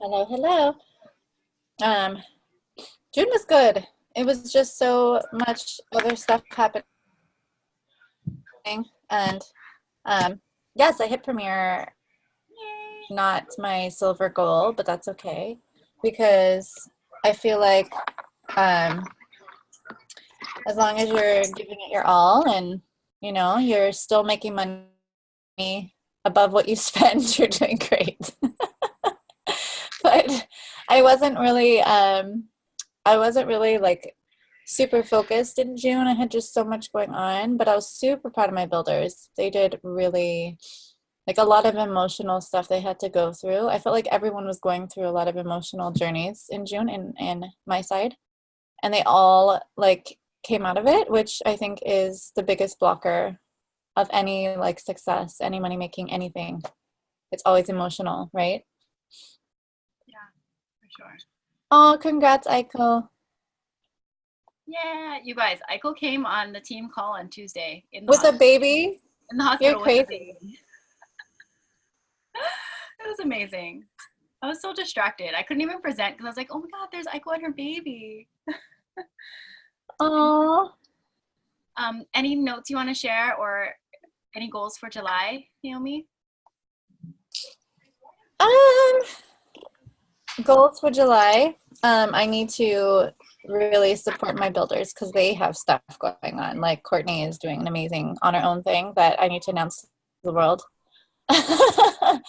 Hello, hello. Um, June was good. It was just so much other stuff happening, and yes, I hit premiere. Not my silver goal, but that's okay because I feel like um, as long as you're giving it your all and you're still making money above what you spend, you're doing great. But I wasn't really like super focused in June. I had just so much going on, but I was super proud of my builders. They did really like a lot of emotional stuff they had to go through. I felt like everyone was going through a lot of emotional journeys in June in my side, and they all like came out of it, which I think is the biggest blocker of any like success, any money making, anything. It's always emotional, right? Yeah, for sure. Oh, congrats, Aiko. Yeah, you guys, Eichel came on the team call on Tuesday With a baby? in the You're hospital with the crazy. baby. It was amazing. I was so distracted. I couldn't even present because I was like, oh my God, there's Eichel and her baby. Oh, Any notes you want to share or any goals for July, Naomi? um, goals for July. I need to really support my builders because they have stuff going on. Like Courtney is doing an amazing on her own thing that I need to announce to the world. I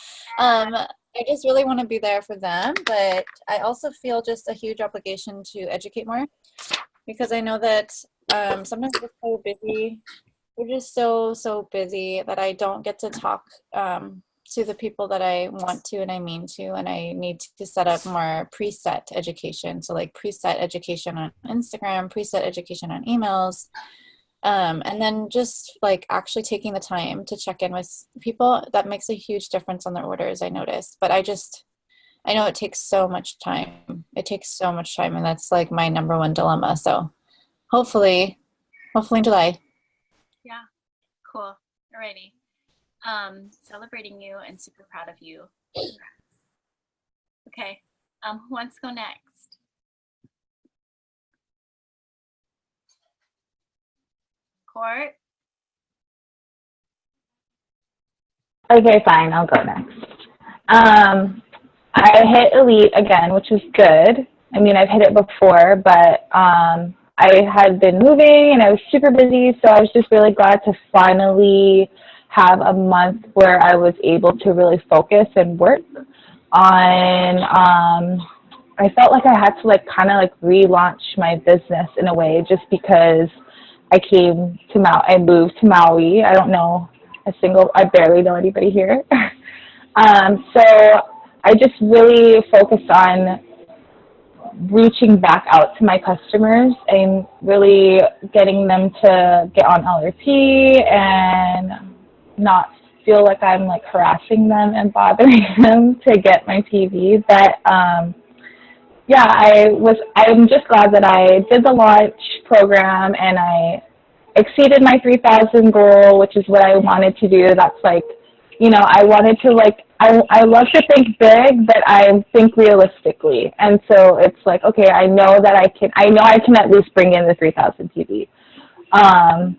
just really want to be there for them, but I also feel just a huge obligation to educate more because I know that sometimes we're so busy. We're just so busy that I don't get to talk to the people that I want to and I mean to, and I need to set up more preset education. So like preset education on Instagram, preset education on emails, and then just like actually taking the time to check in with people that makes a huge difference on their orders. I noticed, but I know it takes so much time. It takes so much time, and that's like my number one dilemma. So hopefully, hopefully in July. Yeah, cool. Alrighty. Celebrating you and super proud of you. Congrats. Okay. Who wants to go next? Court? Okay, fine. I'll go next. Um, I hit elite again, which was good. I mean, I've hit it before, but I had been moving and I was super busy, so I was just really glad to finally have a month where I was able to really focus and work on. I felt like I had to like kind of like relaunch my business in a way, just because I moved to Maui. I don't know I barely know anybody here. So I just really focused on reaching back out to my customers and really getting them to get on LRP and not feel like I'm like harassing them and bothering them to get my TV. But yeah, I'm just glad that I did the launch program and I exceeded my 3,000 goal, which is what I wanted to do. That's like, I wanted to like, I love to think big, but I think realistically. And so it's like, okay, I know I can at least bring in the 3,000 TV. Um,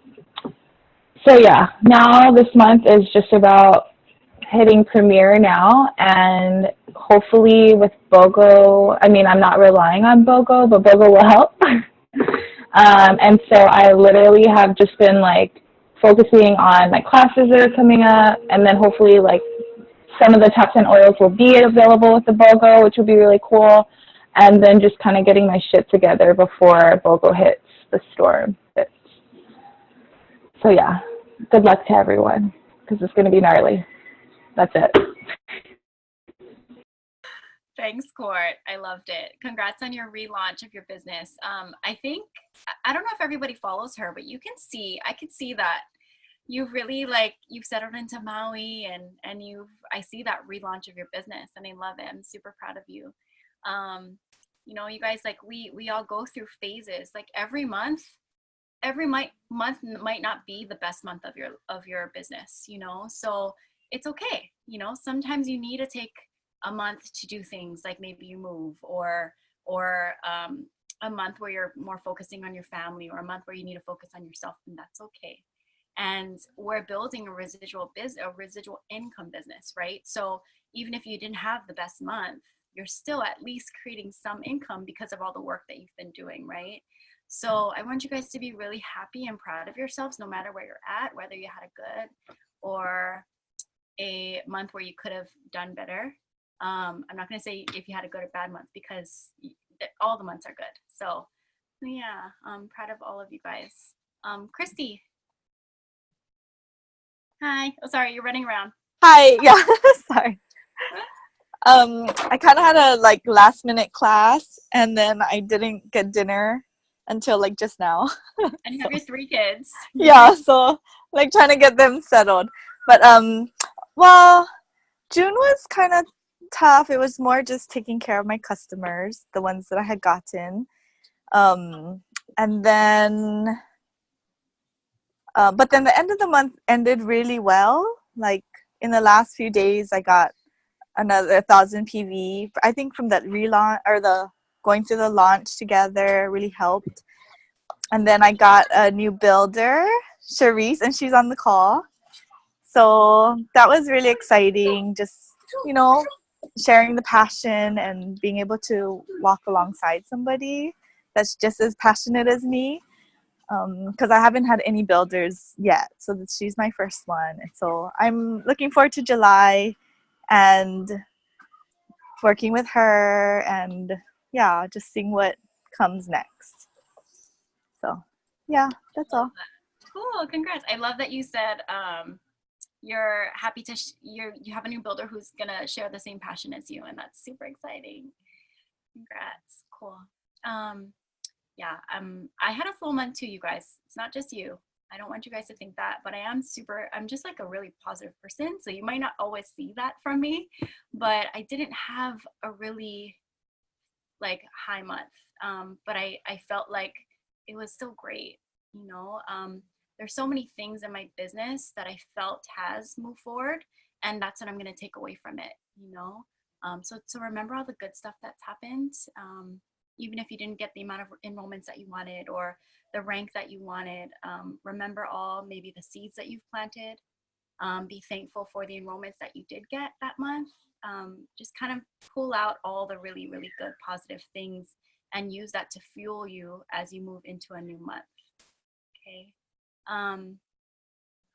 so yeah, now this month is just about hitting premiere now, and hopefully with BOGO, I mean, I'm not relying on BOGO, but BOGO will help. And so I literally have just been like focusing on my classes that are coming up, and then hopefully like some of the top 10 oils will be available with the BOGO, which will be really cool. And then just kind of getting my shit together before BOGO hits the store. So yeah, good luck to everyone because it's going to be gnarly. That's it. Thanks, Court. I loved it. Congrats on your relaunch of your business. I think I don't know if everybody follows her, but I could see that you've really like you've settled into Maui and I see that relaunch of your business and I love it. I'm super proud of you. Um, you guys like we all go through phases. Like every month might not be the best month of your business, so it's okay. Sometimes you need to take a month to do things like maybe you move, or a month where you're more focusing on your family, or a month where you need to focus on yourself, then that's okay. And we're building a residual income business, right? So even if you didn't have the best month, you're still at least creating some income because of all the work that you've been doing, right? So I want you guys to be really happy and proud of yourselves, no matter where you're at, whether you had a good or a month where you could have done better. I'm not going to say if you had a good or bad month, because all the months are good. So yeah, I'm proud of all of you guys. Christy. Hi. Oh, sorry, you're running around. Hi, yeah, sorry. I kind of had a like last minute class, and then I didn't get dinner until like just now. And you have your 3 kids. Yeah, so like trying to get them settled. But well, June was kind of tough. It was more just taking care of my customers, the ones that I had gotten. And then but then the end of the month ended really well. Like in the last few days, I got another 1,000 PV. I think from that relaunch, or the going through the launch together really helped. And then I got a new builder, Charisse, and she's on the call. So that was really exciting. Just, you know, sharing the passion and being able to walk alongside somebody that's just as passionate as me. Because I haven't had any builders yet. So she's my first one. And so I'm looking forward to July and working with her, and yeah, just seeing what comes next. So yeah, that's all. Cool, congrats. I love that you said you're happy to you have a new builder who's gonna share the same passion as you, and that's super exciting. Congrats. Cool. Yeah, I had a full month too, you guys. It's not just you. I don't want you guys to think that, but I'm just like a really positive person. So you might not always see that from me, but I didn't have a really like high month. But I felt like it was still great, you know. There's so many things in my business that I felt has moved forward, and that's what I'm gonna take away from it, you know. So remember all the good stuff that's happened. Even if you didn't get the amount of enrollments that you wanted, or the rank that you wanted, remember all maybe the seeds that you've planted. Be thankful for the enrollments that you did get that month. Just kind of pull out all the really, really good positive things and use that to fuel you as you move into a new month. Okay.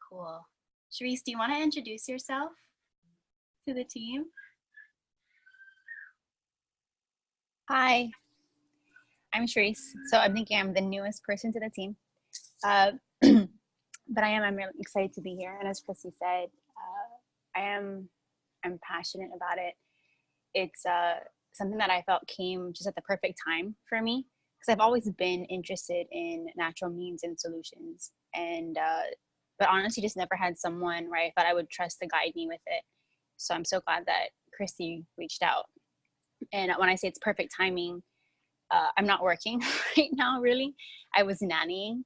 Cool. Charisse, do you want to introduce yourself to the team? Hi, I'm Charisse. So I'm thinking I'm the newest person to the team. But I'm really excited to be here. And as Christy said, I'm passionate about it. It's something that I felt came just at the perfect time for me, because I've always been interested in natural means and solutions. And but honestly, just never had someone where I thought I would trust to guide me with it. So I'm so glad that Christy reached out. And when I say it's perfect timing, I'm not working right now, really. I was nannying,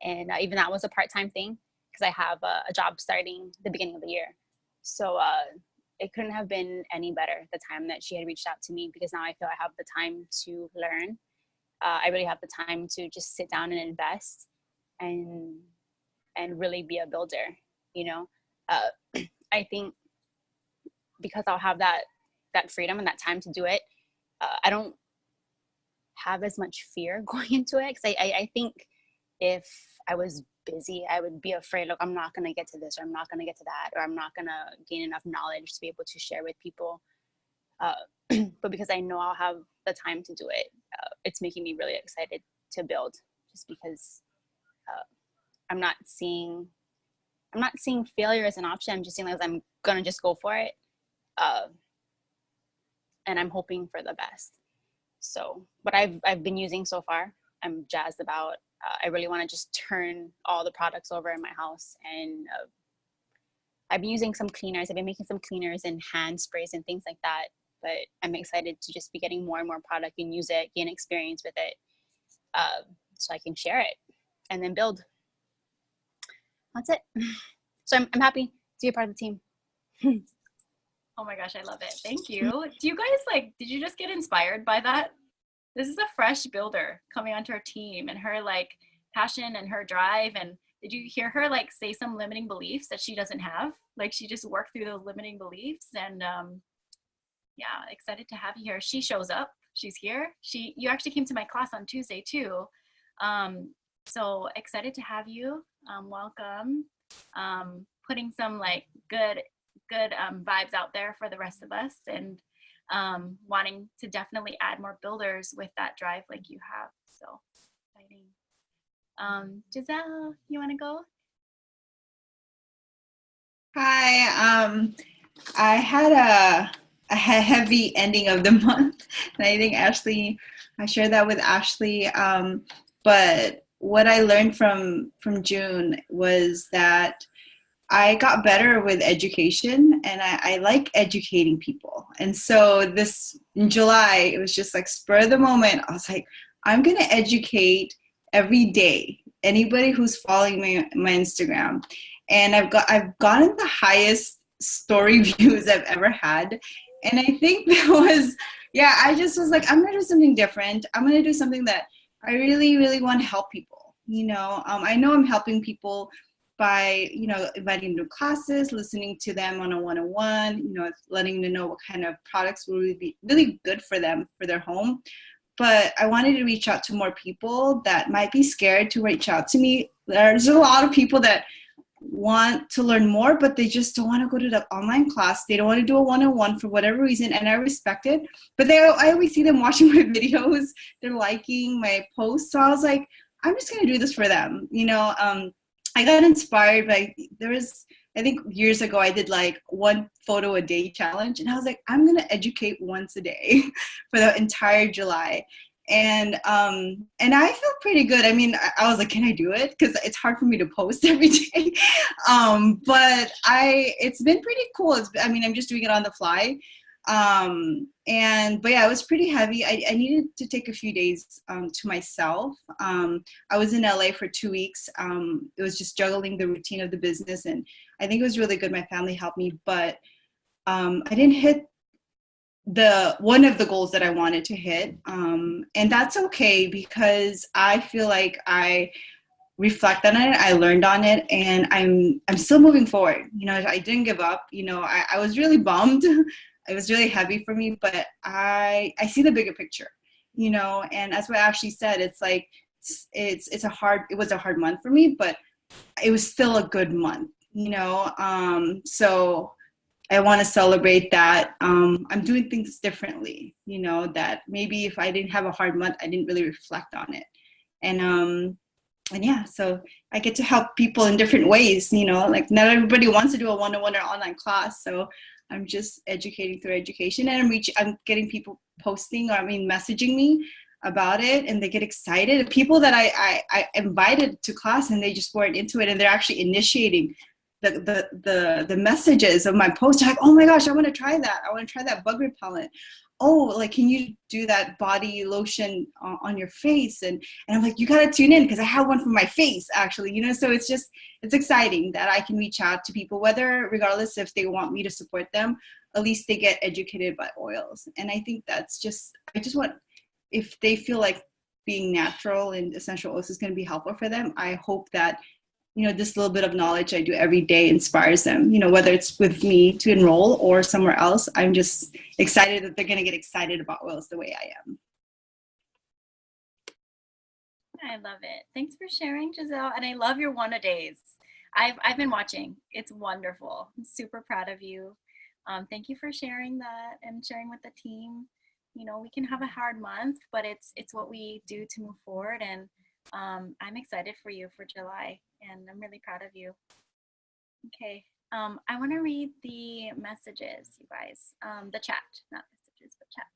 and even that was a part-time thing because I have a job starting the beginning of the year. So it couldn't have been any better, the time that she had reached out to me, because now I feel I have the time to learn. I really have the time to just sit down and invest and really be a builder, you know. I think because I'll have that freedom and that time to do it, I don't have as much fear going into it, because I think if I was busy, I would be afraid, look, I'm not going to get to this, or I'm not going to get to that, or I'm not going to gain enough knowledge to be able to share with people. But because I know I'll have the time to do it, it's making me really excited to build, just because I'm not seeing failure as an option. I'm just seeing like I'm going to just go for it. And I'm hoping for the best. So what I've been using so far, I'm jazzed about. I really want to just turn all the products over in my house, and I've been using some cleaners. I've been making some cleaners and hand sprays and things like that. But I'm excited to just be getting more and more product and use it, gain experience with it, so I can share it and then build. That's it. So I'm happy to be a part of the team. Oh my gosh, I love it. Thank you. Do you guys like, did you just get inspired by that? This is a fresh builder coming onto our team, and her like passion and her drive. And did you hear her like say some limiting beliefs that she doesn't have? Like she just worked through those limiting beliefs. And yeah, excited to have you here. She shows up. She's here. You actually came to my class on Tuesday too. So excited to have you. Welcome. Putting some like good vibes out there for the rest of us, and wanting to definitely add more builders with that drive like you have. So exciting. Giselle, you want to go? Hi. I had a heavy ending of the month, and I think I shared that with Ashley. But what I learned from June was that I got better with education, and I like educating people. And so in July, it was just like spur of the moment. I was like, I'm going to educate every day anybody who's following my Instagram. And I've gotten the highest story views I've ever had. And I think I just was like, I'm going to do something different. I'm going to do something that I really, really want to help people. I know I'm helping people by, inviting them to classes, listening to them on a one-on-one, letting them know what kind of products will be really good for them, for their home. But I wanted to reach out to more people that might be scared to reach out to me. There's a lot of people that want to learn more, but they just don't want to go to the online class. They don't want to do a one-on-one for whatever reason, and I respect it. But I always see them watching my videos. They're liking my posts. So I was like, I'm just going to do this for them. I got inspired by, I think years ago, I did like 1 photo a day challenge. And I was like, I'm going to educate once a day for the entire July. And I felt pretty good. I mean, I was like, can I do it? Because it's hard for me to post every day. But it's been pretty cool. I'm just doing it on the fly. But yeah, it was pretty heavy. I needed to take a few days to myself. I was in LA for 2 weeks. It was just juggling the routine of the business, and I think it was really good. My family helped me, but I didn't hit one of the goals that I wanted to hit. And that's okay, because I feel like I reflect on it, I learned on it, and I'm still moving forward. I didn't give up. I was really bummed. It was really heavy for me, but I see the bigger picture, and that's what Ashley said. It's like, it was a hard month for me, but it was still a good month, so I want to celebrate that. I'm doing things differently, that maybe if I didn't have a hard month, I didn't really reflect on it. And yeah, so I get to help people in different ways, like not everybody wants to do a one-on-one or online class. So I'm just educating through education, and I'm getting people posting messaging me about it, and they get excited. People that I invited to class, and they just weren't into it, and they're actually initiating the messages of my post. Like, oh my gosh, I want to try that. I want to try that bug repellent. Oh, like, can you do that body lotion on your face? And I'm like, you got to tune in, because I have one for my face, actually, so it's exciting that I can reach out to people, regardless if they want me to support them, at least they get educated by oils. And I think I just want, if they feel like being natural and essential oils is going to be helpful for them, I hope that this little bit of knowledge I do every day inspires them, whether it's with me to enroll or somewhere else. I'm just excited that they're going to get excited about oils the way I am. I love it. Thanks for sharing, Giselle. And I love your one-a-days. I've been watching. It's wonderful. I'm super proud of you. Thank you for sharing that and sharing with the team. We can have a hard month, but it's what we do to move forward. And I'm excited for you for July, and I'm really proud of you. Okay, I want to read the messages, you guys. The chat, not messages, but chat.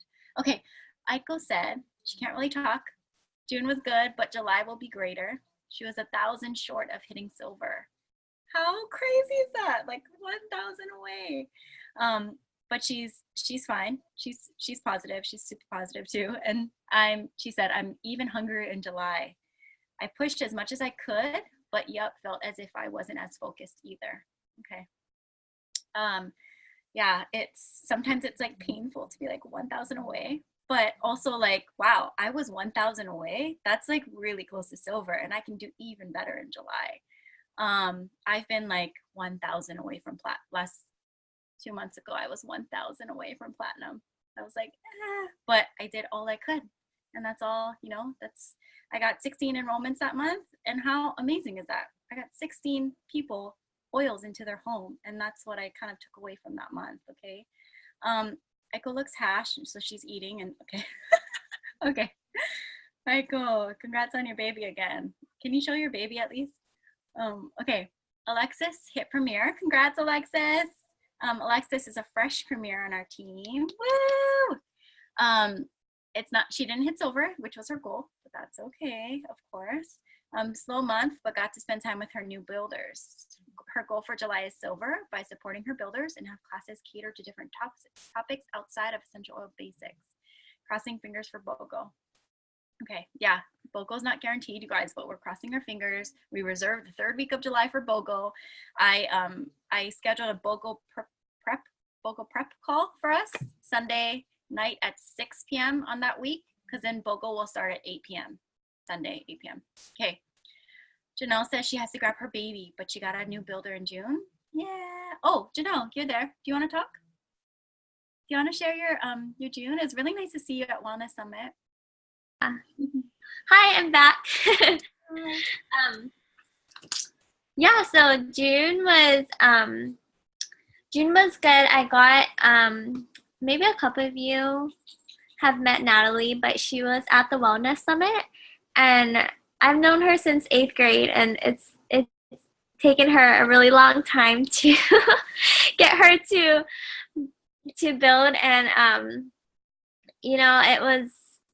Okay, Aiko said she can't really talk. June was good, but July will be greater. She was 1,000 short of hitting silver. How crazy is that? Like 1,000 away. But she's fine. She's positive. She's super positive too. And she said, I'm even hungrier in July. I pushed as much as I could, but felt as if I wasn't as focused either. Okay. yeah, sometimes it's like painful to be like 1,000 away, but also like, wow, I was 1,000 away. That's like really close to silver, and I can do even better in July. I've been like 1,000 away from last 2 months ago. I was 1,000 away from platinum. I was like, but I did all I could. And that's all, I got 16 enrollments that month. And how amazing is that? I got 16 people oils into their home. And that's what I kind of took away from that month. Okay. Echo looks hash. So she's eating and okay. Okay. Echo, congrats on your baby again. Can you show your baby at least? Okay. Alexis hit premiere. Congrats, Alexis. Alexis is a fresh premiere on our team. Woo! She didn't hit silver, which was her goal, but that's okay, of course. Slow month, but got to spend time with her new builders. Her goal for July is silver by supporting her builders and have classes cater to different topics outside of essential oil basics. Crossing fingers for BOGO. Okay, yeah, BOGO's not guaranteed, you guys, but we're crossing our fingers. We reserved the 3rd week of July for BOGO. I scheduled a BOGO prep call for us Sunday night at 6 p.m. on that week, because then BOGO will start at 8 p.m. Sunday, 8 p.m. Okay. Janelle says she has to grab her baby, but she got a new builder in June. Yeah. Oh, Janelle, you're there. Do you want to talk? Do you want to share your June? It's really nice to see you at Wellness Summit. Hi, I'm back. Yeah, so June was good. I got maybe a couple of you have met Natalie, but she was at the Wellness Summit, and I've known her since 8th grade, and it's taken her a really long time to get her to build, and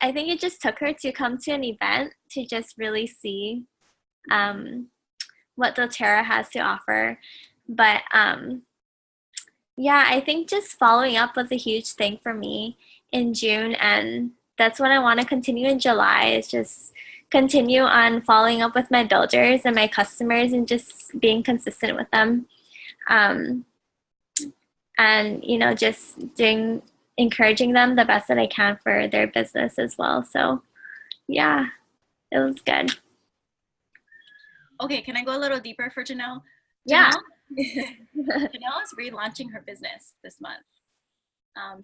I think it just took her to come to an event to just really see what doTERRA has to offer. But yeah, I think just following up was a huge thing for me in June, and that's what I want to continue in July, is just continue on following up with my builders and my customers and just being consistent with them. And, just encouraging them the best that I can for their business as well. So yeah, it was good. Okay, can I go a little deeper for Janelle? Yeah. Janelle is relaunching her business this month.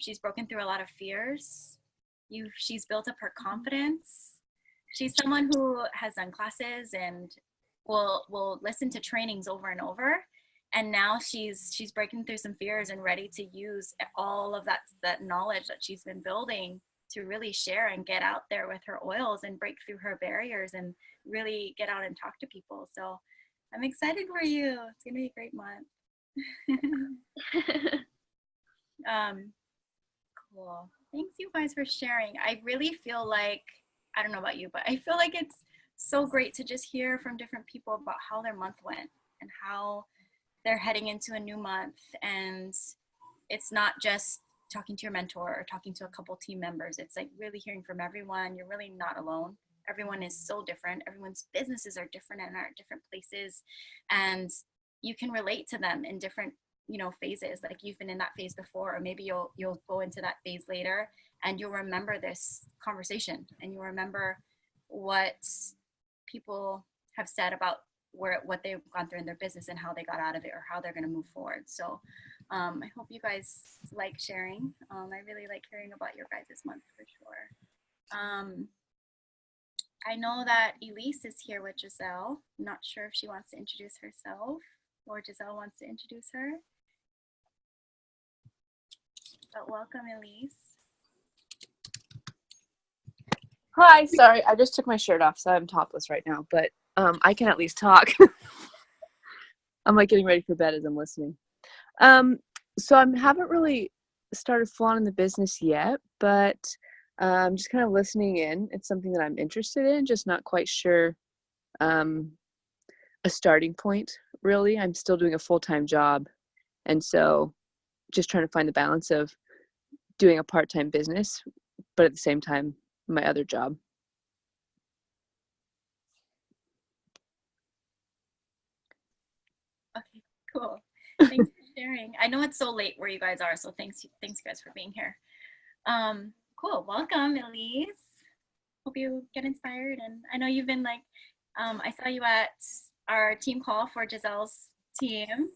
She's broken through a lot of fears. She's built up her confidence. She's someone who has done classes and will listen to trainings over and over. And now she's breaking through some fears and ready to use all of that knowledge that she's been building to really share and get out there with her oils and break through her barriers and really get out and talk to people. So I'm excited for you. It's gonna be a great month. Cool. Thanks you guys for sharing. I really feel like, I don't know about you, but I feel like it's so great to just hear from different people about how their month went and how they're heading into a new month. And it's not just talking to your mentor or talking to a couple team members. It's like really hearing from everyone. You're really not alone. Everyone is so different. Everyone's businesses are different and are at different places. And you can relate to them in different, phases. Like you've been in that phase before, or maybe you'll go into that phase later, and you'll remember this conversation, and you'll remember what people have said about what they've gone through in their business and how they got out of it or how they're going to move forward. So I hope you guys like sharing. I really like hearing about your guys' month for sure. I know that Elise is here with Giselle. I'm not sure if she wants to introduce herself or Giselle wants to introduce her. But welcome, Elise. Hi, sorry, I just took my shirt off, so I'm topless right now, but I can at least talk. I'm like getting ready for bed as I'm listening. So I haven't really started full on in the business yet, but I'm just kind of listening in. It's something that I'm interested in, just not quite sure a starting point, really. I'm still doing a full-time job, and so just trying to find the balance of doing a part-time business, but at the same time, my other job. Okay, cool. Thanks for sharing. I know it's so late where you guys are, so thanks you guys for being here. Cool. Welcome, Elise. Hope you get inspired. And I know you've been like, I saw you at our team call for Giselle's team.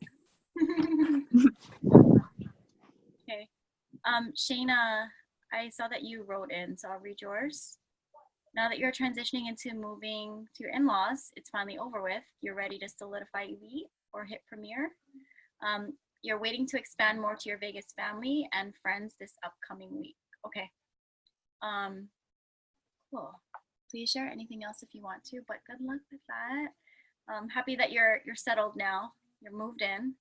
Okay. Shayna, I saw that you wrote in, so I'll read yours. Now that you're transitioning into moving to your in-laws, it's finally over with. You're ready to solidify Elite or hit Premiere. You're waiting to expand more to your Vegas family and friends this upcoming week. Okay. Cool. Please share anything else if you want to, but good luck with that. Happy that you're settled now. You're moved in,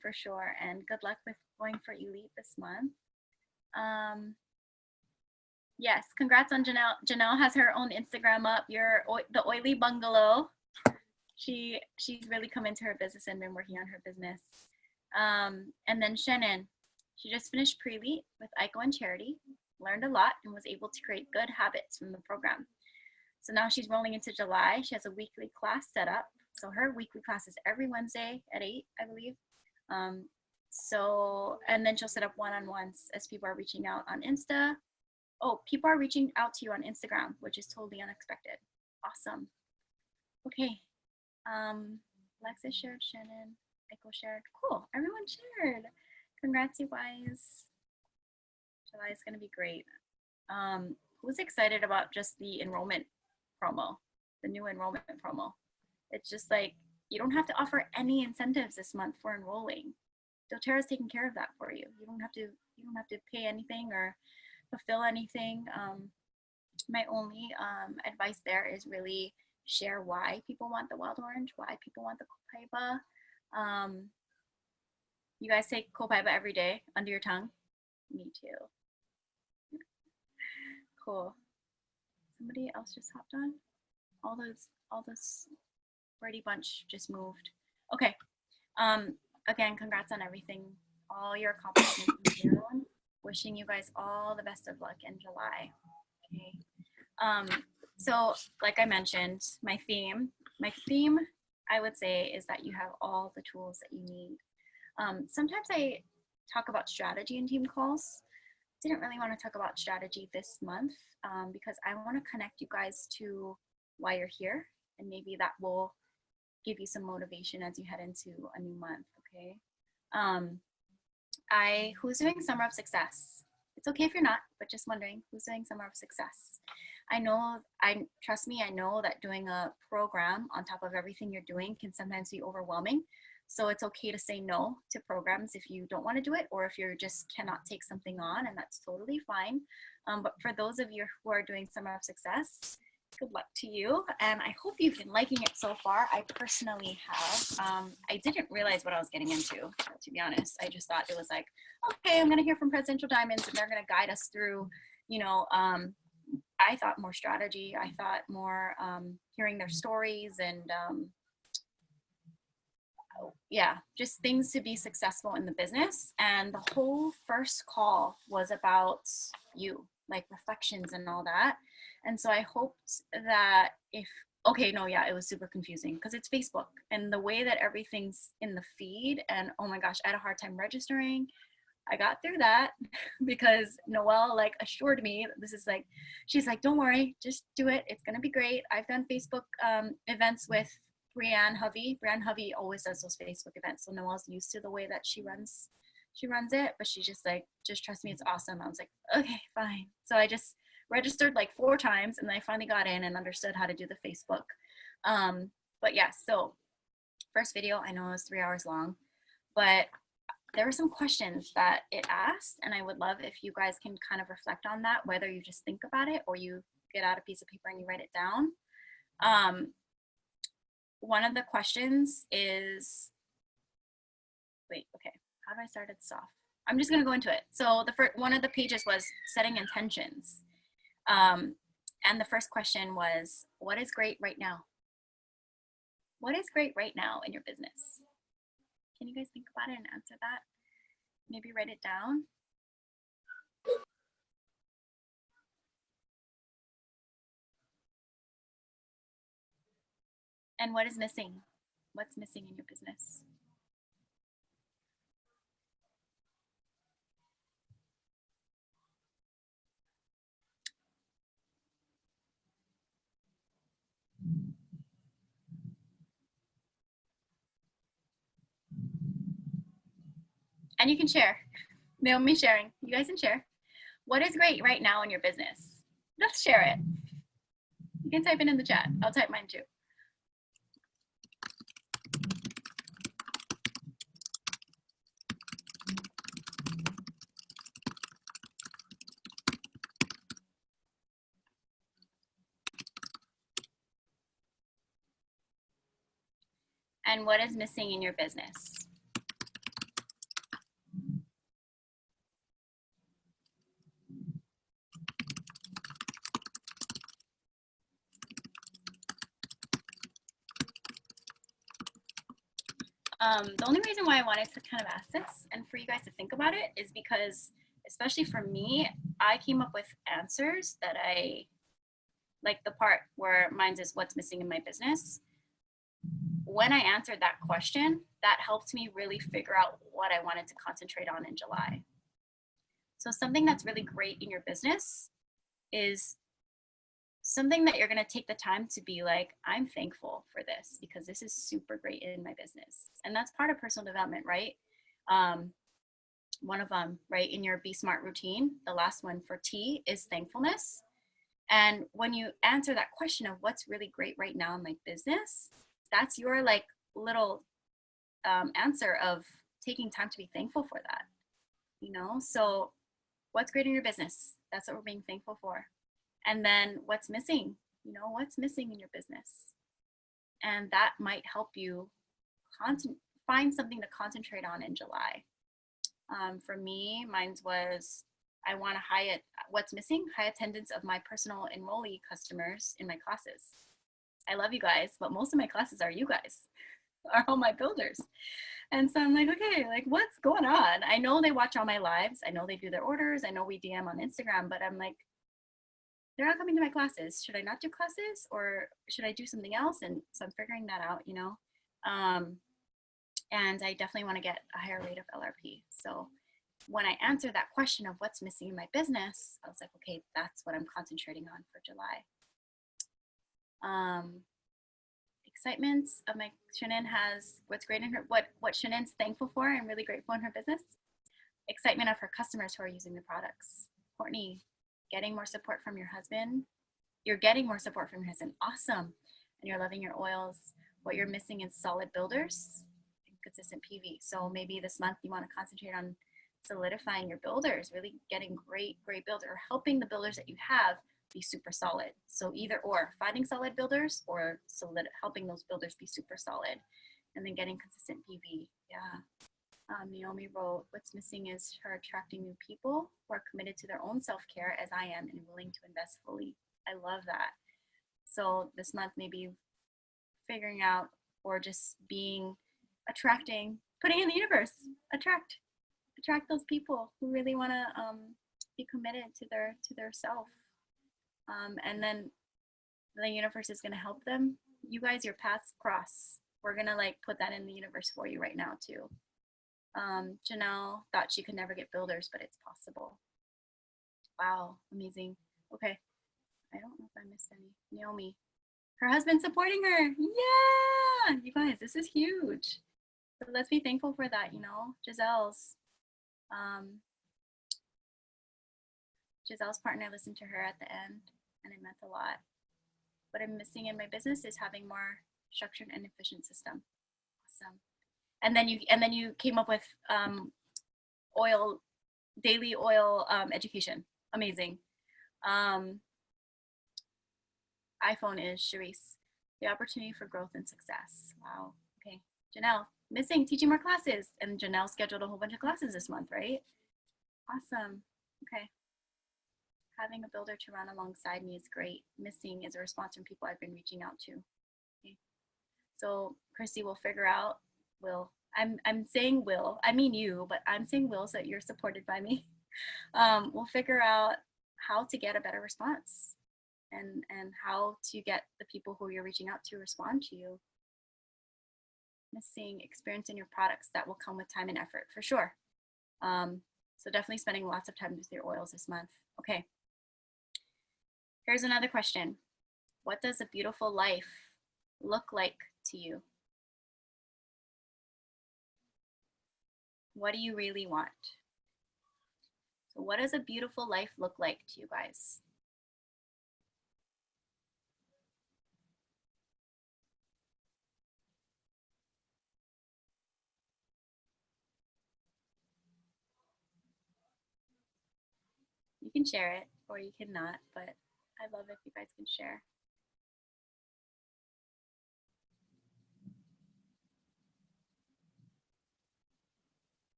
for sure, and good luck with going for Elite this month. Yes, congrats on Janelle. Janelle has her own Instagram up. The Oily Bungalow. She's really come into her business and been working on her business. And then Shannon, she just finished pre-elite with ICO and Charity, learned a lot, and was able to create good habits from the program. So now she's rolling into July. She has a weekly class set up. So her weekly class is every Wednesday at 8, I believe. And then she'll set up one-on-ones as people are reaching out on Insta. Oh, people are reaching out to you on Instagram, which is totally unexpected. Awesome. Okay. Lexa shared, Shannon, Echo shared. Cool, everyone shared. Congrats, you guys. July is gonna be great. Who's excited about just the enrollment promo, the new enrollment promo? It's just like, you don't have to offer any incentives this month for enrolling. doTERRA's taking care of that for you. You don't have to pay anything or fulfill anything. My only advice there is really share why people want the wild orange, why people want the copaiba. You guys say copaiba every day under your tongue? Me too. Cool. Somebody else just hopped on? All those Brady bunch just moved. Okay. Again, congrats on everything, all your accomplishments in June. Wishing you guys all the best of luck in July. Okay. So like I mentioned, my theme, I would say, is that you have all the tools that you need. Sometimes I talk about strategy in team calls. Didn't really want to talk about strategy this month because I want to connect you guys to why you're here, and maybe that will give you some motivation as you head into a new month. Okay. Who's doing Summer of Success? It's okay if you're not, but just wondering who's doing Summer of Success. Trust me, I know that doing a program on top of everything you're doing can sometimes be overwhelming. So it's okay to say no to programs if you don't want to do it, or if you just cannot take something on, and that's totally fine. But for those of you who are doing Summer of Success, good luck to you. And I hope you've been liking it so far. I personally have. I didn't realize what I was getting into, to be honest. I just thought it was like, okay, I'm going to hear from Presidential Diamonds and they're going to guide us through, I thought more strategy. I thought more hearing their stories and yeah, just things to be successful in the business. And the whole first call was about you, like reflections and all that. And so I hoped that it was super confusing because it's Facebook and the way that everything's in the feed. And oh my gosh, I had a hard time registering. I got through that because Noelle like assured me this is like, she's like, don't worry, just do it. It's going to be great. I've done Facebook events with Brianne Hovey. Brianne Hovey always does those Facebook events. So Noelle's used to the way that she runs it, but she's just like, just trust me, it's awesome. I was like, okay, fine. So I just registered like 4 times and then I finally got in and understood how to do the Facebook. But yeah, so first video, I know it was 3 hours long, but there were some questions that it asked, and I would love if you guys can kind of reflect on that, whether you just think about it or you get out a piece of paper and you write it down. One of the questions is, how do I start this off? I'm just gonna go into it. So one of the pages was setting intentions. And the first question was, what is great right now? What is great right now in your business? Can you guys think about it and answer that? Maybe write it down. And what is missing? What's missing in your business? And you can share. Naomi sharing. You guys can share. What is great right now in your business? Let's share it. You can type it in the chat. I'll type mine too. And what is missing in your business? The only reason why I wanted to kind of ask this and for you guys to think about it is because, especially for me, I came up with answers that I like. The part where mine is what's missing in my business. When I answered that question, that helped me really figure out what I wanted to concentrate on in July. So something that's really great in your business is something that you're going to take the time to be like, I'm thankful for this because this is super great in my business. And that's part of personal development, right? One of them, right, in your Be Smart routine, the last one for T is thankfulness. And when you answer that question of what's really great right now in my business, that's your like little answer of taking time to be thankful for that, you know? So what's great in your business? That's what we're being thankful for. And then what's missing, you know, what's missing in your business? And that might help you find something to concentrate on in July. For me, mine was, I want to what's missing? High attendance of my personal enrollee customers in my classes. I love you guys, but most of my classes are you guys, are all my builders. And so I'm like, okay, like what's going on? I know they watch all my lives. I know they do their orders. I know we DM on Instagram, but I'm like, they're not coming to my classes. Should I not do classes or should I do something else? And so I'm figuring that out, you know? And I definitely want to get a higher rate of LRP. So when I answered that question of what's missing in my business, I was like, okay, that's what I'm concentrating on for July. Excitements of my Shannon has what's great in her, what Shannon's thankful for and really grateful in her business. Excitement of her customers who are using the products. Courtney, getting more support from your husband. You're getting more support from your husband. Awesome. And you're loving your oils. What you're missing is solid builders and consistent PV. So maybe this month you want to concentrate on solidifying your builders, really getting great builder, or helping the builders that you have be super solid. So either or, finding solid builders or helping those builders be super solid, and then getting consistent PV. Yeah. Naomi wrote, what's missing is her attracting new people who are committed to their own self-care as I am and willing to invest fully. I love that. So this month, maybe figuring out or just attracting, putting in the universe, attract those people who really want to be committed to their self. And then the universe is going to help them. You guys, your paths cross. We're going to like put that in the universe for you right now too. Janelle thought she could never get builders, but it's possible. Wow, amazing. Okay, I don't know if I missed any. Naomi, her husband supporting her. Yeah, you guys, this is huge. So let's be thankful for that, you know. Giselle's partner listened to her at the end, and it meant a lot. What I'm missing in my business is having more structured and efficient system. Awesome. And then you came up with daily oil education. Amazing. iPhone is Sharice. The opportunity for growth and success. Wow. Okay. Janelle, missing teaching more classes. And Janelle scheduled a whole bunch of classes this month, right? Awesome. Okay. Having a builder to run alongside me is great. Missing is a response from people I've been reaching out to. Okay. So Chrissy will figure out. I'm saying will, I mean you, but I'm saying will so that you're supported by me. We'll figure out how to get a better response and how to get the people who you're reaching out to respond to you. Missing experience in your products that will come with time and effort for sure. So definitely spending lots of time with your oils this month. Okay. Here's another question. What does a beautiful life look like to you? What do you really want? So what does a beautiful life look like to you guys? You can share it or you cannot, but I love if you guys can share.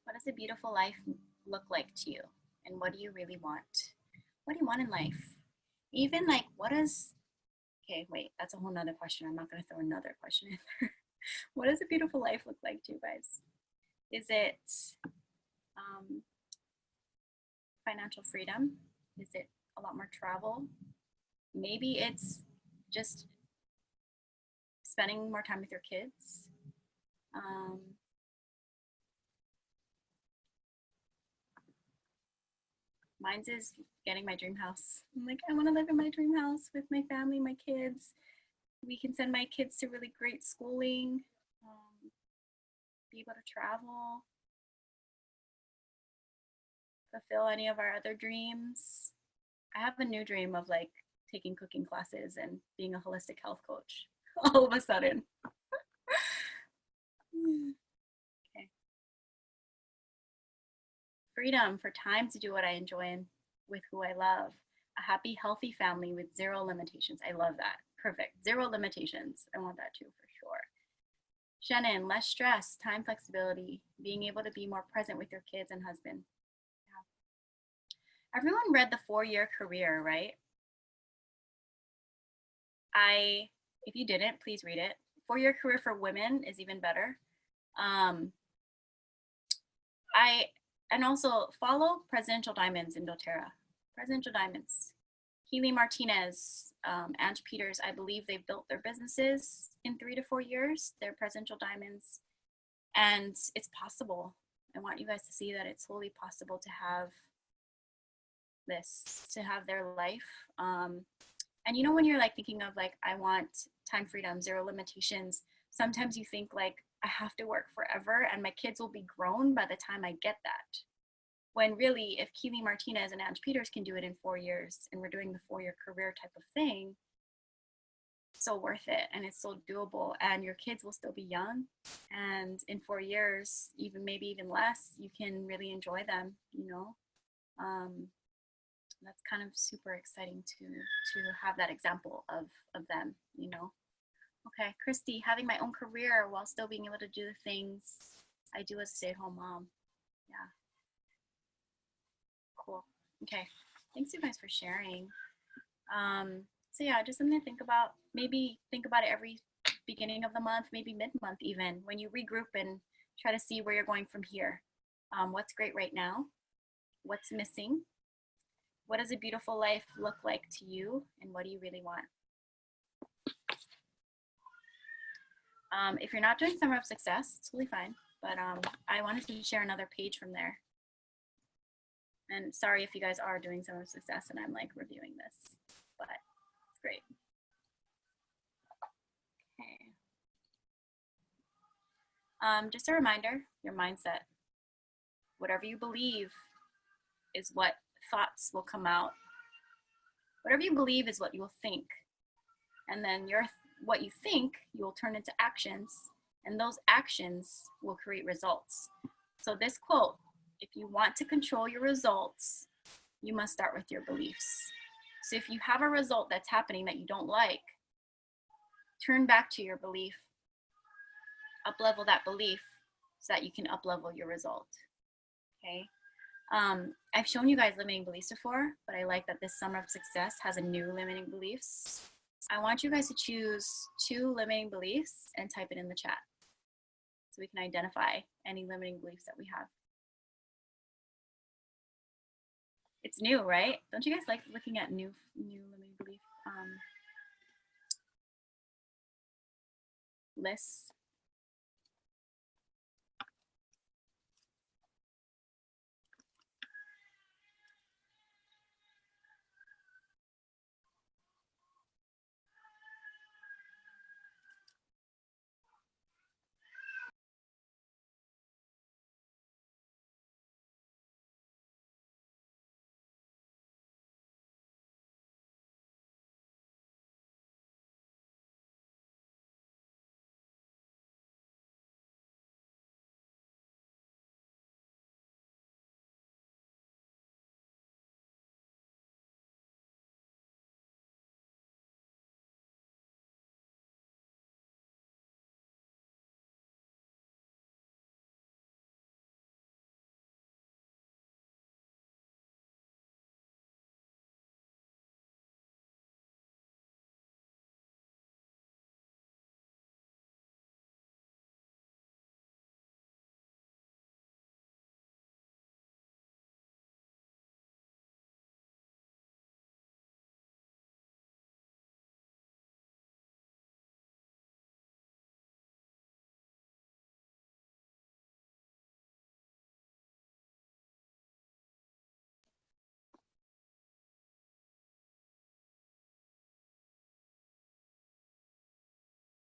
What does a beautiful life look like to you? And what do you really want? What do you want in life? Even like, what does, okay, wait, that's a whole nother question. I'm not going to throw another question in there. What does a beautiful life look like to you guys? Is it financial freedom? Is it a lot more travel? Maybe it's just spending more time with your kids. Mine's is getting my dream house. I'm like, I want to live in my dream house with my family, my kids. We can send my kids to really great schooling, be able to travel, fulfill any of our other dreams. I have a new dream of like taking cooking classes and being a holistic health coach all of a sudden. Okay. Freedom for time to do what I enjoy and with who I love. A happy, healthy family with zero limitations. I love that. Perfect. Zero limitations. I want that too, for sure. Shannon, less stress, time flexibility, being able to be more present with your kids and husband. Yeah. Everyone read The 4-Year Career, right? If you didn't, please read it. 4-Year Career for Women is even better. And also follow Presidential Diamonds in doTERRA. Presidential Diamonds. Keely Martinez, Ange Peters, I believe they built their businesses in 3 to 4 years. They're Presidential Diamonds. And it's possible. I want you guys to see that it's totally possible to have this, to have their life. And you know, when you're like thinking of like, I want time freedom, zero limitations, sometimes you think like, I have to work forever and my kids will be grown by the time I get that. When really, if Keely Martinez and Ange Peters can do it in 4 years and we're doing the 4-year career type of thing, it's so worth it and it's so doable and your kids will still be young. And in 4 years, maybe even less, you can really enjoy them, you know. That's kind of super exciting to have that example of them, you know. Okay, Christy, having my own career while still being able to do the things I do as a stay-at-home mom. Yeah. Cool. Okay. Thanks you guys for sharing. So yeah, just something to think about. Maybe think about it every beginning of the month, maybe mid-month even, when you regroup and try to see where you're going from here. What's great right now? What's missing? What does a beautiful life look like to you? And what do you really want? If you're not doing Summer of Success, it's totally fine. But I wanted to share another page from there. And sorry if you guys are doing Summer of Success and I'm like reviewing this, but it's great. Okay. Just a reminder, your mindset. Whatever you believe is what thoughts will come out. Whatever you believe is what you will think. And then what you think, you will turn into actions, and those actions will create results. So this quote, if you want to control your results, you must start with your beliefs. So if you have a result that's happening that you don't like, turn back to your belief, up-level that belief so that you can up-level your result, okay? I've shown you guys limiting beliefs before, but I like that this Summer of Success has a new limiting beliefs. I want you guys to choose 2 limiting beliefs and type it in the chat so we can identify any limiting beliefs that we have. It's new, right? Don't you guys like looking at new limiting belief lists?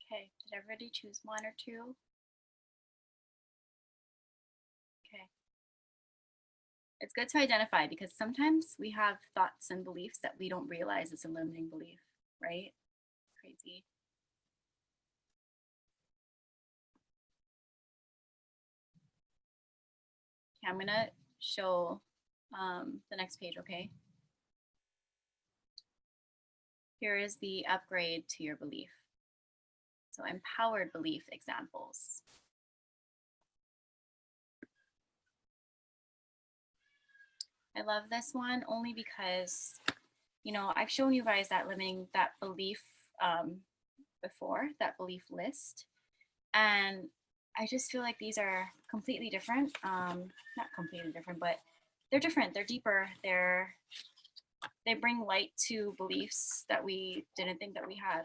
Okay, did everybody choose one or two? Okay. It's good to identify because sometimes we have thoughts and beliefs that we don't realize is a limiting belief, right? Crazy. Okay, I'm gonna show the next page, okay? Here is the upgrade to your belief. So empowered belief examples. I love this one only because, you know, I've shown you guys that that belief before, that belief list. And I just feel like these are completely different. Not completely different, but they're different. They're deeper. They bring light to beliefs that we didn't think that we had.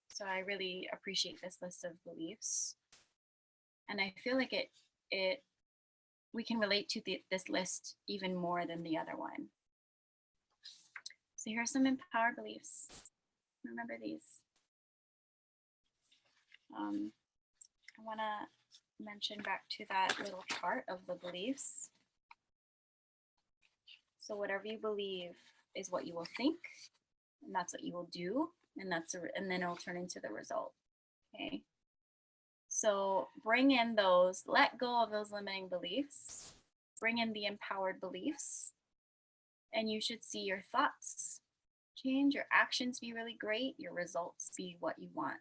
So I really appreciate this list of beliefs. And I feel like we can relate to this list even more than the other one. So here are some empowered beliefs. Remember these. I want to mention back to that little chart of the beliefs. So whatever you believe is what you will think, and that's what you will do, and then it'll turn into the result. Okay. So bring in those, let go of those limiting beliefs, bring in the empowered beliefs, and you should see your thoughts change, your actions be really great, your results be what you want.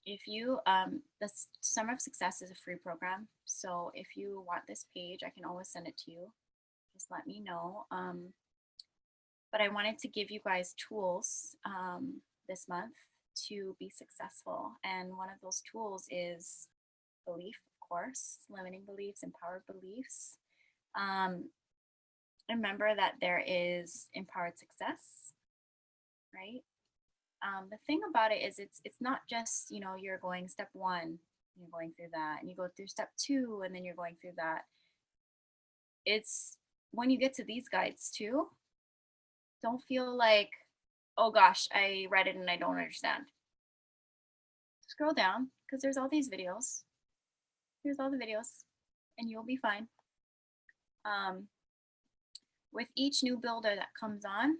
If you, the Summer of Success is a free program. So if you want this page, I can always send it to you. Just let me know. But I wanted to give you guys tools this month to be successful. And one of those tools is belief, of course, limiting beliefs, empowered beliefs. Remember that there is empowered success, right? The thing about it is it's not just, you know, you're going step 1, you're going through that, and you go through step 2, and then you're going through that. It's when you get to these guides too, don't feel like, oh gosh, I read it and I don't understand. Scroll down because there's all these videos. Here's all the videos and you'll be fine. With each new builder that comes on,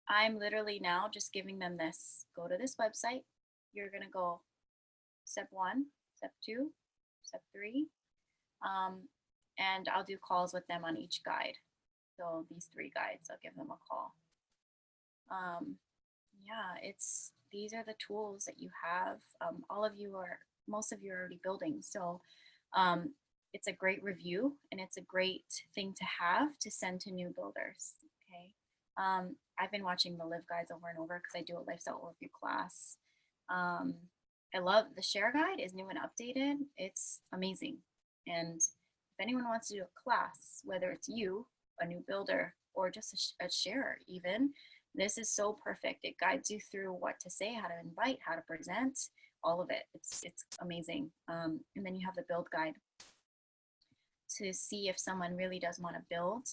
I'm literally now just giving them this. Go to this website. You're gonna go step 1, step 2, step 3. And I'll do calls with them on each guide. So these 3 guides, I'll give them a call. Yeah, these are the tools that you have. Most of you are already building. So it's a great review and it's a great thing to have to send to new builders, okay? I've been watching the Live guides over and over because I do a lifestyle overview class. I love the share guide is new and updated. It's amazing. And if anyone wants to do a class, whether it's you, a new builder, or just a sharer even, this is so perfect. It guides you through what to say, how to invite, how to present, all of it. It's amazing. And then you have the build guide to see if someone really does want to build.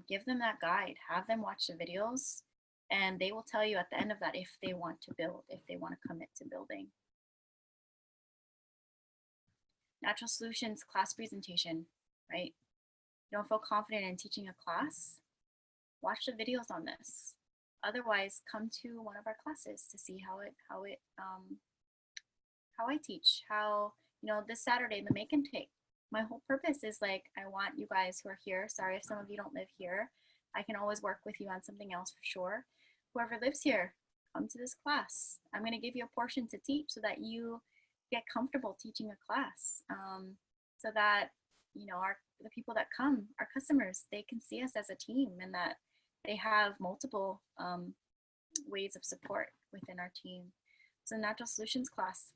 Give them that guide, have them watch the videos, and they will tell you at the end of that if they want to build, if they want to commit to building. Natural Solutions class presentation, right? You don't feel confident in teaching a class? Watch the videos on this. Otherwise, come to one of our classes to see how I teach. How, you know, this Saturday, the Make and Take. My whole purpose is like, I want you guys who are here, sorry if some of you don't live here, I can always work with you on something else for sure. Whoever lives here, come to this class. I'm gonna give you a portion to teach so that you get comfortable teaching a class. So that, you know, the people that come, our customers, they can see us as a team and that they have multiple ways of support within our team. So Natural Solutions class,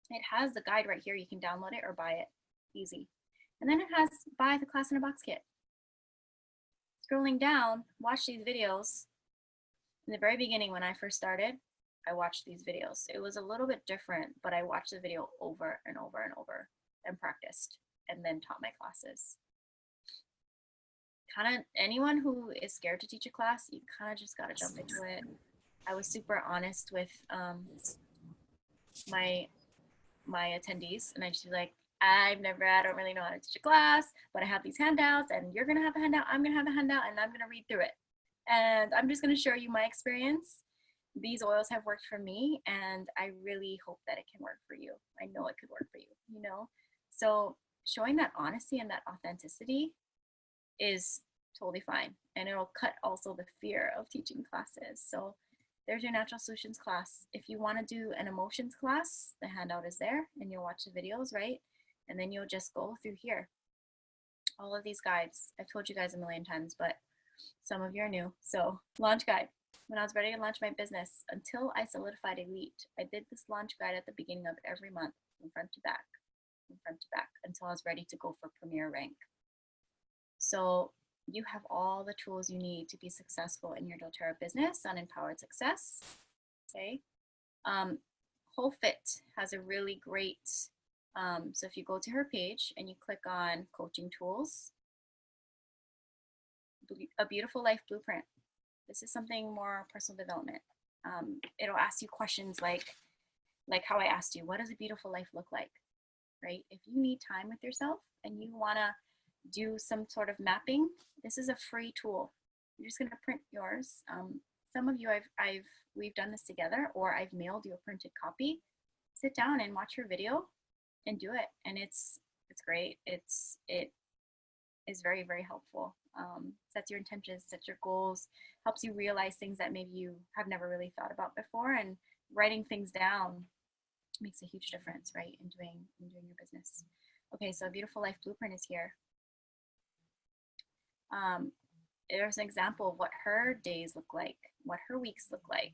it has the guide right here. You can download it or buy it. Easy. And then it has buy the class in a box kit. Scrolling down, watch these videos. In the very beginning when I first started, I watched these videos. It was a little bit different, but I watched the video over and over and over and practiced and then taught my classes. kind of anyone who is scared to teach a class, you kind of just got to jump into it. I was super honest with my attendees, and I just be like, I don't really know how to teach a class, but I have these handouts, and you're gonna have a handout, I'm gonna have a handout, and I'm gonna read through it, and I'm just gonna share you my experience. These oils have worked for me, and I really hope that it can work for you. I know it could work for you, you know? So showing that honesty and that authenticity is totally fine, and it'll cut also the fear of teaching classes. So there's your natural solutions class. If you want to do an emotions class, the handout is there, and you'll watch the videos, right? And then you'll just go through here. All of these guides, I've told you guys a million times, but some of you are new. So launch guide. When I was ready to launch my business, until I solidified Elite, I did this launch guide at the beginning of every month, from front to back, until I was ready to go for Premier Rank. So you have all the tools you need to be successful in your doTERRA business on Empowered Success. Okay. Whole Fit has a really great, so if you go to her page and you click on coaching tools, a beautiful life blueprint. This is something more personal development. It'll ask you questions like how I asked you, what does a beautiful life look like, right? If you need time with yourself and you wanna do some sort of mapping, this is a free tool. You're just gonna print yours. Some of you, we've done this together, or I've mailed you a printed copy. Sit down and watch your video and do it. And it's great. It is very, very helpful. Sets your intentions, sets your goals, helps you realize things that maybe you have never really thought about before, and writing things down makes a huge difference, right, in doing your business. Okay, so a beautiful life blueprint is here. There's an example of what her days look like, what her weeks look like.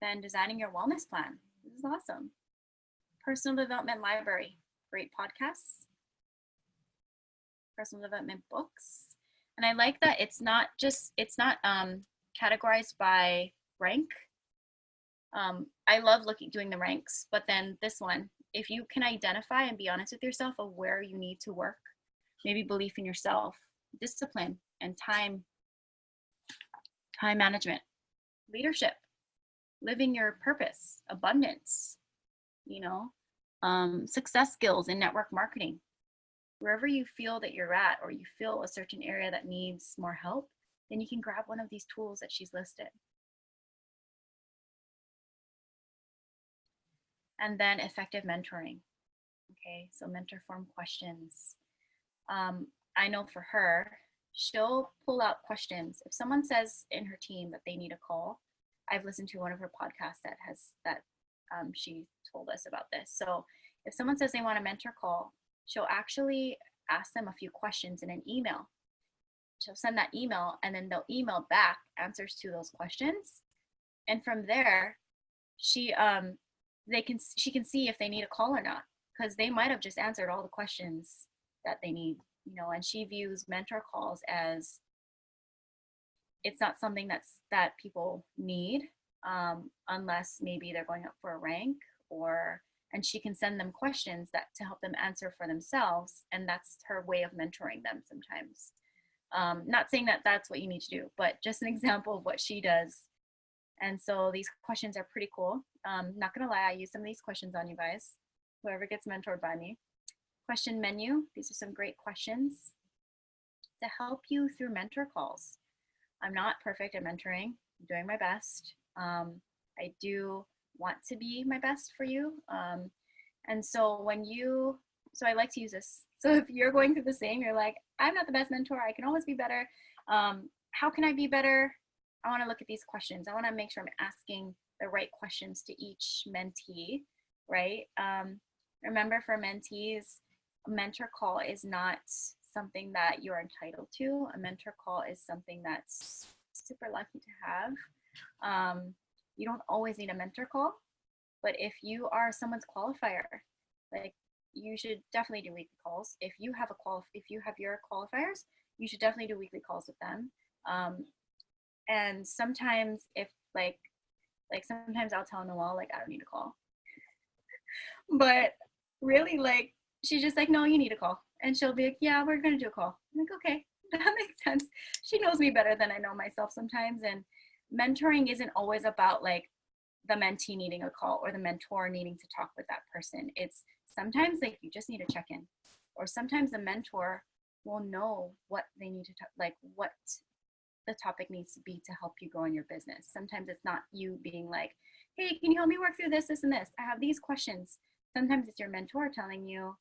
Then designing your wellness plan. This is awesome. Personal development library, great podcasts, personal development books. And I like that it's not categorized by rank. I love doing the ranks, but then this one, if you can identify and be honest with yourself of where you need to work, maybe belief in yourself, discipline, and time management, leadership, living your purpose, abundance, success skills in network marketing. Wherever you feel that you're at, or you feel a certain area that needs more help, then you can grab one of these tools that she's listed. And then effective mentoring. Okay, so mentor form questions. I know for her, she'll pull out questions. If someone says in her team that they need a call, I've listened to one of her podcasts that she told us about this. So if someone says they want a mentor call, she'll actually ask them a few questions in an email. She'll send that email, and then they'll email back answers to those questions. And from there, she can see if they need a call or not, because they might have just answered all the questions that they need, and she views mentor calls as it's not something that people need, unless maybe they're going up for a rank, and she can send them questions to help them answer for themselves, and that's her way of mentoring them sometimes. Not saying that that's what you need to do, but just an example of what she does. And so these questions are pretty cool. Not gonna lie, I use some of these questions on you guys, whoever gets mentored by me. Question menu, these are some great questions to help you through mentor calls. I'm not perfect at mentoring, I'm doing my best. I do want to be my best for you. And so so I like to use this. So if you're going through the same, you're like, I'm not the best mentor, I can always be better. How can I be better? I want to look at these questions. I want to make sure I'm asking the right questions to each mentee, right? Remember, for mentees, a mentor call is not something that you're entitled to. A mentor call is something that's super lucky to have. You don't always need a mentor call, but if you are someone's qualifier, like, you should definitely do weekly calls. If you have your qualifiers, you should definitely do weekly calls with them. And sometimes sometimes I'll tell Noelle, like, I don't need a call. But really, like, she's just like, no, you need a call. And she'll be like, yeah, we're going to do a call. I'm like, okay, that makes sense. She knows me better than I know myself sometimes. And mentoring isn't always about like the mentee needing a call or the mentor needing to talk with that person. It's sometimes like you just need to check in, or sometimes the mentor will know what they need to like what the topic needs to be to help you grow in your business. Sometimes it's not you being like, hey, can you help me work through this, this, and this? I have these questions. Sometimes it's your mentor telling you,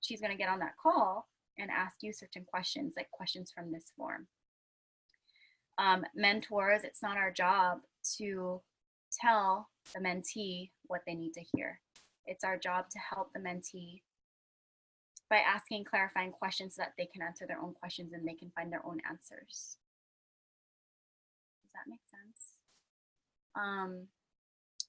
she's gonna get on that call and ask you certain questions, like questions from this form. Mentors, it's not our job to tell the mentee what they need to hear. It's our job to help the mentee by asking clarifying questions so that they can answer their own questions and they can find their own answers. Does that make sense?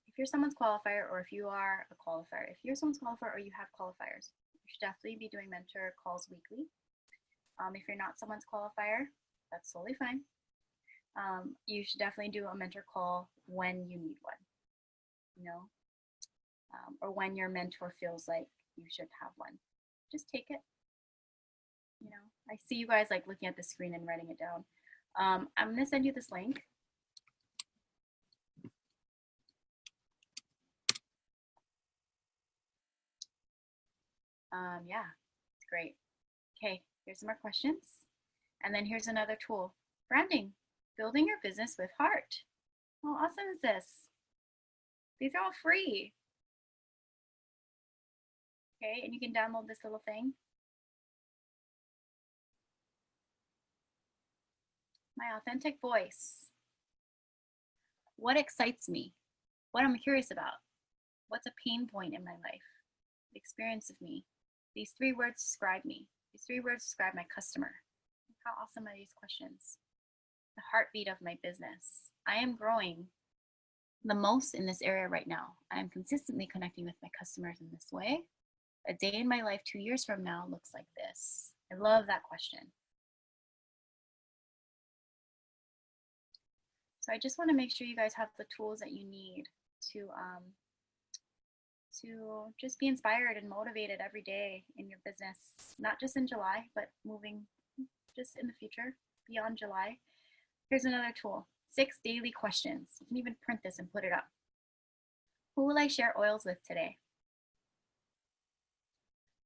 If you're someone's qualifier, or if you are a qualifier, if you're someone's qualifier or you have qualifiers, you should definitely be doing mentor calls weekly. If you're not someone's qualifier, that's totally fine. You should definitely do a mentor call when you need one, you know, or when your mentor feels like you should have one. Just take it. You know, I see you guys like looking at the screen and writing it down. I'm going to send you this link. Yeah, it's great. Okay, here's some more questions. And then here's another tool. Branding, building your business with heart. How awesome is this? These are all free. Okay, and you can download this little thing. My authentic voice. What excites me? What I'm curious about? What's a pain point in my life? The experience of me. These 3 words describe me. These 3 words describe my customer. How awesome are these questions? The heartbeat of my business. I am growing the most in this area right now. I am consistently connecting with my customers in this way. A day in my life 2 years from now looks like this. I love that question. So I just want to make sure you guys have the tools that you need to just be inspired and motivated every day in your business, not just in July, but moving just in the future, beyond July. Here's another tool, 6 daily questions. You can even print this and put it up. Who will I share oils with today?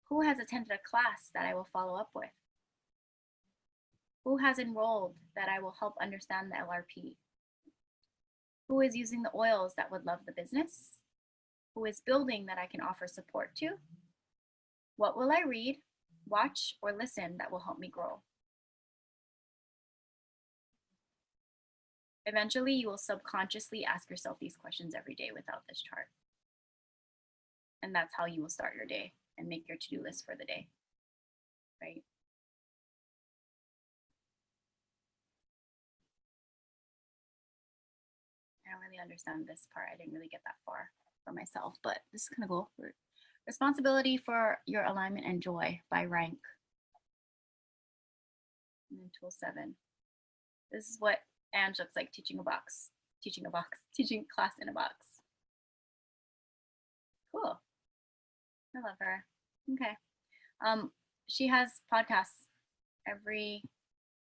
Who has attended a class that I will follow up with? Who has enrolled that I will help understand the LRP? Who is using the oils that would love the business? Who is building that I can offer support to? What will I read, watch, or listen that will help me grow? Eventually, you will subconsciously ask yourself these questions every day without this chart. And that's how you will start your day and make your to-do list for the day, right? I don't really understand this part. I didn't really get that far for myself, but this is kind of cool. Responsibility for your alignment and joy by rank. And then tool 7. This is what Ange looks like teaching a box, teaching class in a box. Cool. I love her. Okay. She has podcasts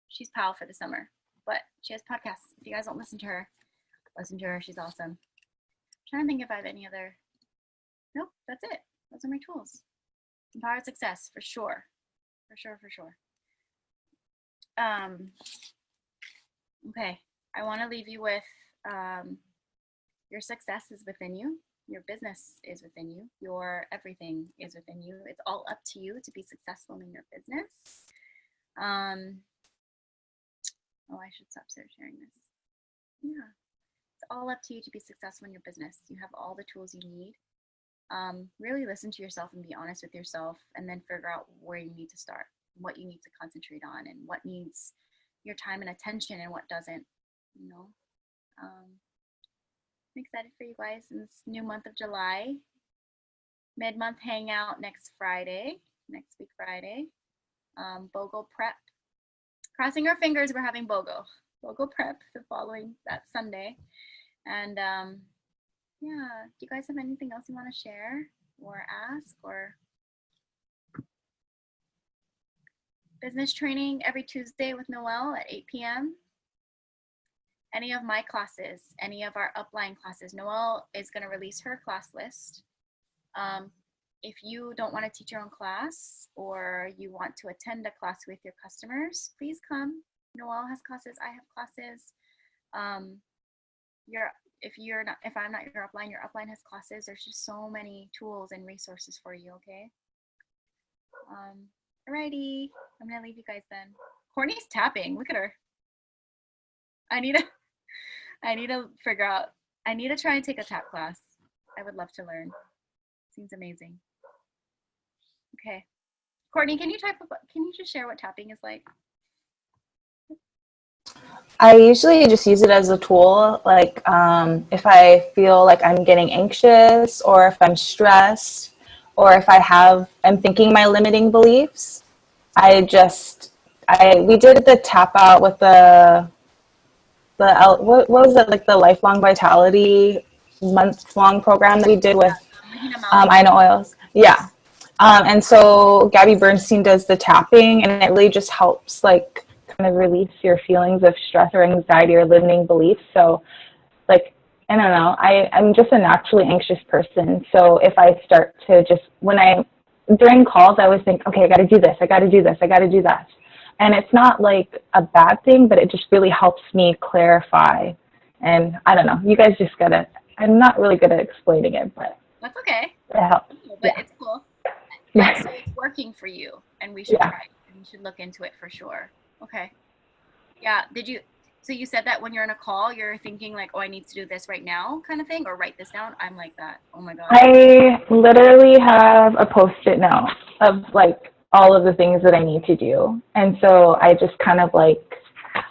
she's PAL for the summer, but she has podcasts. If you guys don't listen to her, she's awesome. I'm trying to think if I have any other. Nope, that's it. Those are my tools. Empowered success, for sure. For sure. Okay, I want to leave you with your success is within you. Your business is within you. Your everything is within you. It's all up to you to be successful in your business. Oh, I should stop sharing this. Yeah. It's all up to you to be successful in your business. You have all the tools you need. Really listen to yourself and be honest with yourself, and then figure out where you need to start, what you need to concentrate on, and what needs your time and attention and what doesn't, you know. I'm excited for you guys in this new month of July. Mid-month hangout next week Friday. BOGO prep. Crossing our fingers, we're having BOGO prep the following that Sunday. And yeah, do you guys have anything else you want to share or ask or? Business training every Tuesday with Noelle at 8 p.m. Any of my classes, any of our upline classes. Noelle is going to release her class list. If you don't want to teach your own class or you want to attend a class with your customers, please come. Noelle has classes, I have classes. If I'm not your upline has classes. There's just so many tools and resources for you, okay? Alrighty, I'm gonna leave you guys then. Courtney's tapping, look at her. I need to figure out, I need to try and take a tap class. I would love to learn. Seems amazing. Okay. Courtney, can you just share what tapping is like? I usually just use it as a tool, like if I feel like I'm getting anxious or if I'm stressed or if I'm thinking my limiting beliefs. We did the tap out with what was it, like the Lifelong Vitality month-long program that we did with Ina Oils. Yeah. And so Gabby Bernstein does the tapping, and it really just helps like kind of release your feelings of stress or anxiety or limiting beliefs. So like, I don't know, I'm just a naturally anxious person. So if I start to during calls, I always think, okay, I got to do this, I got to do this, I got to do that. And it's not like a bad thing, but it just really helps me clarify. And I don't know, you guys just I'm not really good at explaining it, but. That's okay. It helps. But it's cool. Yeah. So it's working for you, and we should try it, and we should look into it for sure. Okay. Yeah. So you said that when you're in a call, you're thinking like, oh, I need to do this right now kind of thing, or write this down? I'm like that. Oh my God. I literally have a Post-it note of like all of the things that I need to do. And so I just kind of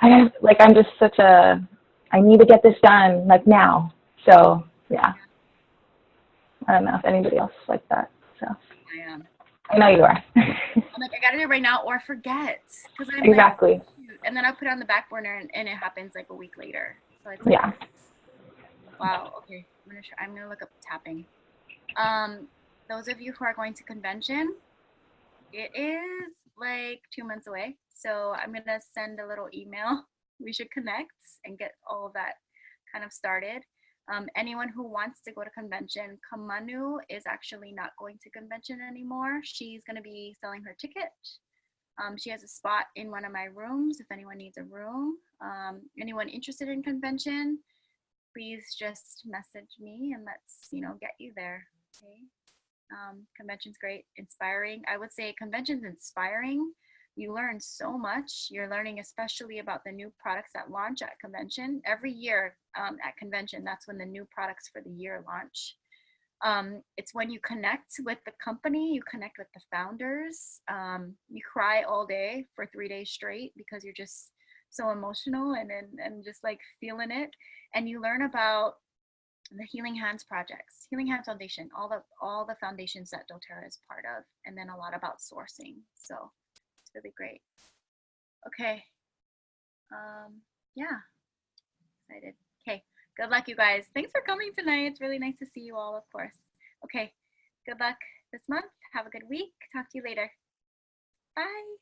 I'm just I need to get this done like now. So yeah. I don't know if anybody else is like that. So I am. I know you are. I'm like, I gotta do it right now or forget. Exactly. Like, and then I put it on the back burner and it happens like a week later. So it's yeah. Wow. Okay. I'm gonna look up tapping. Those of you who are going to convention, it is like 2 months away. So I'm gonna send a little email. We should connect and get all of that kind of started. Anyone who wants to go to convention, Kamanu is actually not going to convention anymore. She's going to be selling her ticket. She has a spot in one of my rooms if anyone needs a room. Anyone interested in convention, please just message me and let's, get you there. Okay. Convention's great, inspiring. I would say convention's inspiring. You learn so much. You're learning especially about the new products that launch at convention. Every year at convention, that's when the new products for the year launch. It's when you connect with the company, you connect with the founders. You cry all day for 3 days straight because you're just so emotional and just like feeling it. And you learn about the Healing Hands projects, Healing Hands Foundation, all the foundations that doTERRA is part of, and then a lot about sourcing. So really great. Okay. Yeah. Excited. Okay. Good luck, you guys. Thanks for coming tonight. It's really nice to see you all, of course. Okay. Good luck this month. Have a good week. Talk to you later. Bye.